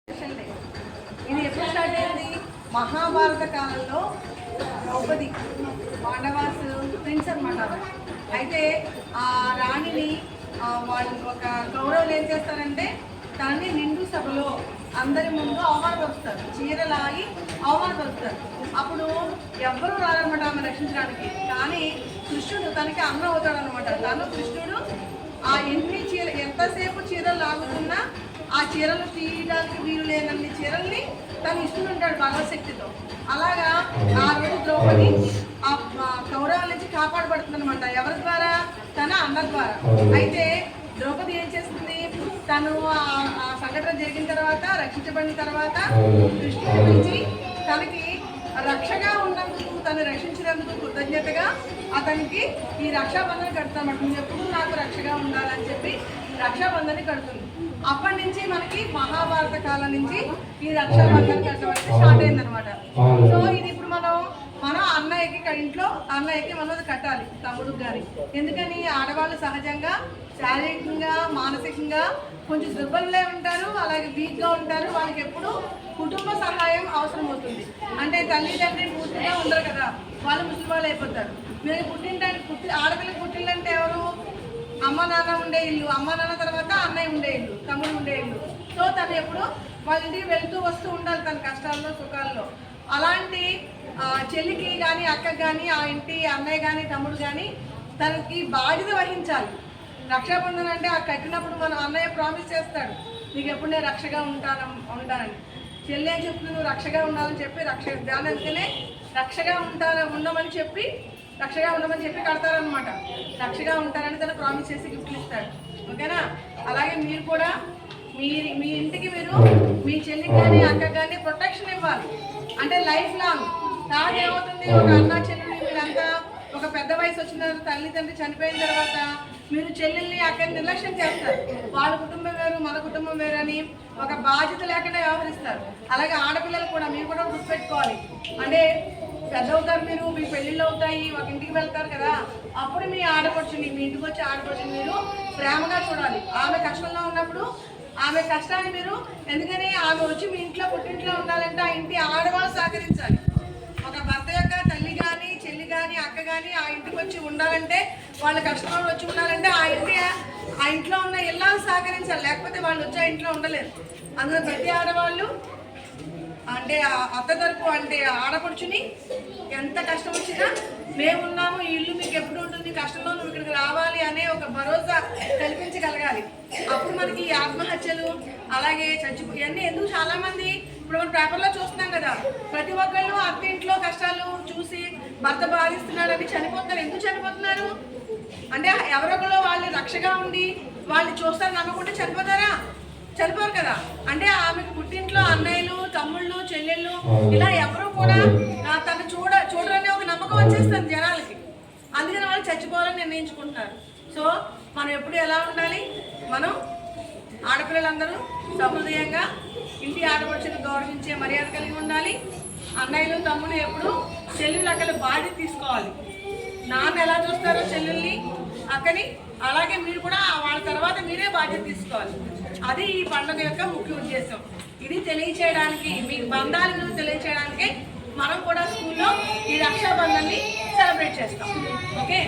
ఇది ఎప్పుడు స్టార్ట్ అయింది? మహాభారత కాలంలో ద్రౌపది పాండవాస్ ప్రిన్స్ అనమాట. అయితే ఆ రాణిని వాళ్ళు ఒక కౌరవులు ఏం చేస్తారంటే దాన్ని నిండు సభలో అందరి ముందు అవమానపరుస్తారు, చీరలాగి అవమానపరుస్తారు. అప్పుడు ఎవ్వరూ రారనమాట ఆమె రక్షించడానికి. కానీ కృష్ణుడు తనకి అన్న అవుతాడు అనమాట. తను కృష్ణుడు ఆ ఎంతసేపు చీరలు లాగుతున్నా ఆ చీరలు తీయడానికి వీలు లేనన్ని చీరల్ని తను ఇస్తుంటాడు భగవశక్తితో. అలాగా ఆ రోజు ద్రౌపది ఆ కౌరవుల నుంచి కాపాడబడుతుంది అనమాట. ఎవరి ద్వారా? తన అన్న ద్వారా. అయితే ద్రౌపది ఏం చేస్తుంది? తను ఆ సంఘటన జరిగిన తర్వాత, రక్షించబడిన తర్వాత కృష్ణుడి నుంచి తనకి రక్షగా ఉన్నందుకు, తను రక్షించినందుకు కృతజ్ఞతగా అతనికి ఈ రక్షాబంధన కడతామట. నువ్వు ఎప్పుడు నాకు రక్షగా ఉండాలని చెప్పి రక్షాబంధన కడుతుంది. అప్పటి నుంచి మనకి మహాభారత కాలం నుంచి ఈ రక్షాబంధన కట్టడం స్టార్ట్ అయిందనమాట. సో ఇది ఇప్పుడు మన అన్నయ్యకి ఇంట్లో అన్నయ్యకి మనం కట్టాలి, తమ్ముడు గారి. ఎందుకని? ఆడవాళ్ళు సహజంగా శారీరకంగా మానసికంగా కొంచెం దుర్బలులే ఉంటారు, అలాగే వీక్గా ఉంటారు. వాళ్ళకి ఎప్పుడు కుటుంబ సహాయం అవసరం అవుతుంది. అంటే తల్లిదండ్రి పూర్తిగా ఉండరు కదా, వాళ్ళు ముసలి వాళ్ళు అయిపోతారు. మీరు ఆడపిల్లకి పుట్టిల్లంటే ఎవరు? అమ్మ నాన్న ఉండే ఇల్లు, అమ్మ నాన్న తర్వాత అన్నయ్య ఉండే ఇల్లు, తమ్ముడు ఉండే ఇల్లు. సో తను ఎప్పుడు వాళ్ళ ఇంటికి వెళ్తూ వస్తూ ఉండాలి తన కష్టాల్లో సుఖాల్లో. అలాంటి చెల్లికి కానీ అక్కకి కానీ ఆ ఇంటి అన్నయ్య కానీ తమ్ముడు కానీ తనకి బాధ్యత వహించాలి. రక్షాబంధన అంటే ఆ కట్టినప్పుడు మన అన్నయ్య ప్రామిస్ చేస్తాడు, నీకు ఎప్పుడు నేను రక్షగా ఉంటానని. చెల్లి అని చెప్పి నువ్వు రక్షగా ఉండాలని చెప్పి దాని అందుకనే రక్షగా ఉండమని చెప్పి కడతారనమాట. రక్షగా ఉంటారని తను ప్రామిస్ చేసి గిఫ్ట్లు ఇస్తాడు. ఓకేనా? అలాగే మీరు కూడా మీ ఇంటికి మీరు మీ చెల్లికి కానీ అక్కకి కానీ ప్రొటెక్షన్ ఇవ్వాలి. అంటే లైఫ్ లాంగ్. తర్వాత ఏమవుతుంది? ఒక అన్న చెల్లెలు మీరంతా ఒక పెద్ద వయసు వచ్చిన తర్వాత తల్లిదండ్రి చనిపోయిన తర్వాత మీరు చెల్లెల్ని అక్కడిని నిర్లక్ష్యం చేస్తారు. వాళ్ళ కుటుంబం వేరు మన కుటుంబం వేరు అని ఒక బాధ్యత లేకుండా వ్యవహరిస్తారు. అలాగే ఆడపిల్లలు కూడా మీరు కూడా గుర్తుపెట్టుకోవాలి. అంటే పెద్ద అవుతారు, మీరు మీ పెళ్ళిళ్ళు అవుతాయి, ఒక ఇంటికి వెళ్తారు కదా, అప్పుడు మీ ఆడపడుచుని మీ ఇంటికి వచ్చి ఆడపడుచుని మీరు ప్రేమగా చూడాలి. ఆమె కష్టంలో ఉన్నప్పుడు ఆమె కష్టాన్ని మీరు, ఎందుకని ఆమె వచ్చి మీ ఇంట్లో పుట్టింట్లో ఉండాలంటే ఆ ఇంటి ఆడవాళ్ళు సహకరించాలి. ఒక భర్త యొక్క తల్లి కానీ చెల్లి కానీ అక్క కానీ ఆ ఇంటికి వచ్చి ఉండాలంటే, వాళ్ళ కష్టంలో వచ్చి ఉండాలంటే ఆ ఇంట్లో ఉన్న ఇల్లాలు సహకరించాలి. లేకపోతే వాళ్ళు వచ్చి ఆ ఇంట్లో ఉండలేరు. అందులో ప్రతి ఆడవాళ్ళు అంటే అత్త తరపు అంటే ఆడపడుచుని ఎంత కష్టం వచ్చినా మేమున్నాము, ఈ ఇల్లు మీకు ఎప్పుడు ఉంటుంది, కష్టంలో నువ్వు ఇక్కడికి రావాలి అనే ఒక భరోసా కల్పించగలగాలి. అప్పుడు మనకి ఆత్మహత్యలు అలాగే ఇవన్నీ ఎందుకు? చాలా మంది ఇప్పుడు మనం పేపర్లో చూస్తున్నాం కదా, ప్రతి ఒక్కళ్ళు అత్త ఇంట్లో కష్టాలు చూసి భర్త బాధిస్తున్నాడని చనిపోతున్నారు. ఎందుకు చనిపోతున్నారు అంటే ఎవరొకరు వాళ్ళు రక్షగా ఉండి వాళ్ళు చూస్తారు నమ్మకుంటే చనిపోరు కదా. అంటే ఆమెకు పుట్టింట్లో అన్నయ్యలు తమ్ముళ్ళు చెల్లెళ్ళు ఇలా ఎవరు కూడా తను చూడరనే ఒక నమ్మకం వచ్చేస్తుంది జనాలకి. అందుకని వాళ్ళు చచ్చిపోవాలని నిర్ణయించుకుంటున్నారు. సో మనం ఎప్పుడు ఎలా ఉండాలి? మనం ఆడపిల్లలందరూ సహృదయంగా ఇంటి ఆడపడుచుని గౌరవించే మర్యాద కలిగి ఉండాలి. అన్నయ్యలు తమ్ముళ్ళు ఎప్పుడు చెల్లెళ్ళు అక్కడ బాధ్యత తీసుకోవాలి. నాన్న ఎలా చూస్తారో చెల్లెల్ని అక్కని, అలాగే మీరు కూడా వాళ్ళ తర్వాత మీరే బాధ్యత తీసుకోవాలి. అది ఈ పండుగ యొక్క ముఖ్య ఉద్దేశం. ఇది తెలియచేయడానికి, మీ బంధాలను తెలియచేయడానికి మనం కూడా స్కూల్లో ఈ రక్షాబంధన్ని సెలబ్రేట్ చేస్తాం. ఓకే.